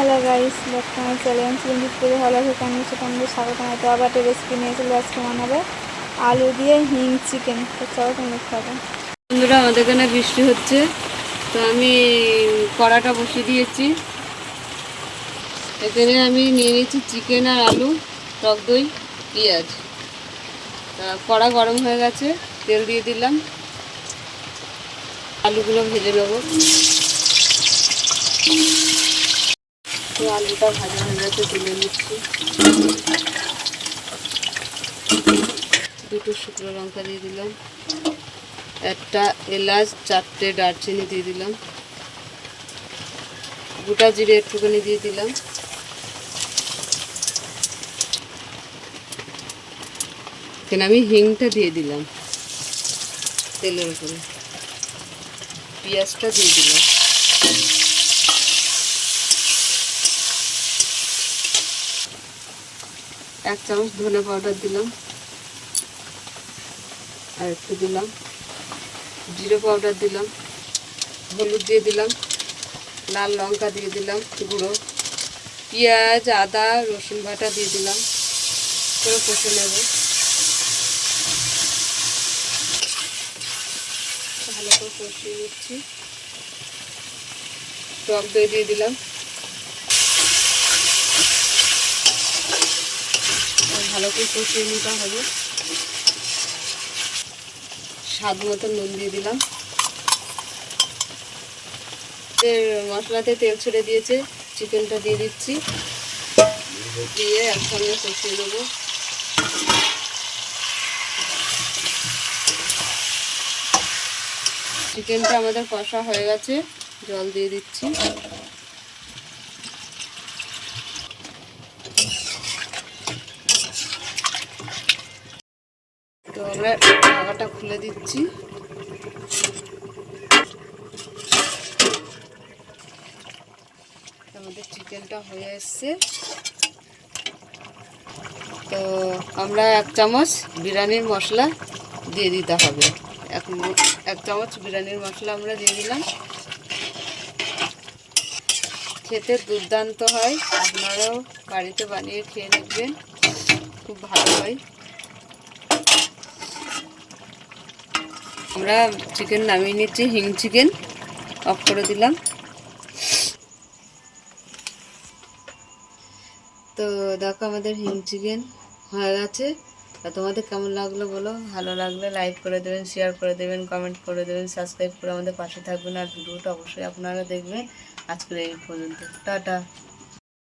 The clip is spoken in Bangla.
হ্যালো গাইস, দেখতে আমার চ্যালেঞ্জ সঞ্জিত করে ভালো আছে কেমন সেটা আমাদের স্বাগত। তো আবার একটা রেসিপি নিয়ে চলে আজকে বানাবে আলু দিয়ে হিং চিকেন। তো চলো তুমি দেখতে হবে। বন্ধুরা, আমাদের এখানে বৃষ্টি হচ্ছে, তো আমি কড়াটা বসিয়ে দিয়েছি। এখানে আমি নিয়ে নিয়েছি চিকেন আর আলু, টক দই, পেঁয়াজ। কড়া গরম হয়ে গেছে, তেল দিয়ে দিলাম। আলুগুলো ভেজে নেব। তো আলুটা ভাজা হয়ে গেছে, তুলে নিচ্ছি। দুটো শুকনো লঙ্কা দিয়ে দিলাম, একটা এলাচ, 4টে দারচিনি দিয়ে দিলাম, গোটা জিরে একটুখানি দিয়ে দিলাম। এখানে আমি হিংটা দিয়ে দিলাম তেলের উপরে, পেঁয়াজটা দিয়ে দিলাম, এক চামচ ধনে পাউডার দিলাম, আর একটু দিলাম জিরে পাউডার দিলাম, হলুদ দিয়ে দিলাম, লাল লঙ্কা দিয়ে দিলাম গুঁড়ো, পেঁয়াজ, আদা, রসুন বাটা দিয়ে দিলাম। করে কষে নেব, ভালো করে কষিয়ে নিচ্ছি। টক দই দিয়ে দিলাম, ভালো করে কষিয়ে নিতে হবে। স্বাদ মতো নুন দিয়ে দিলাম। মশলাতে তেল ছেড়ে দিয়েছে, চিকেনটা দিয়ে দিচ্ছি, দিয়ে একসঙ্গে কষিয়ে নেবো। চিকেনটা আমাদের কষা হয়ে গেছে, জল দিয়ে দিচ্ছি। তো আমরা ঢাকাটা খুলে দিচ্ছি। আমাদের চিকেনটা হয়ে এসছে। তো আমরা 1 চামচ বিরিয়ানির মশলা দিয়ে দিতে হবে। এক চামচ বিরিয়ানির মশলা আমরা দিয়ে দিলাম। খেতে দুর্দান্ত হয়, আপনারাও বাড়িতে বানিয়ে খেয়ে দেখবেন, খুব ভালো হয়। আমরা চিকেন নামিয়ে নিচ্ছি, হিং চিকেন অফ করে দিলাম। তো দেখো আমাদের হিং চিকেন হয়ে গেছে। আর তোমাদের কেমন লাগলো বলো, ভালো লাগলে লাইক করে দেবেন, শেয়ার করে দেবেন, কমেন্ট করে দেবেন, সাবস্ক্রাইব করে আমাদের পাশে থাকবেন। আর ভিডিওটা অবশ্যই আপনারা দেখবেন। আজকের এই পর্যন্ত, টাটা।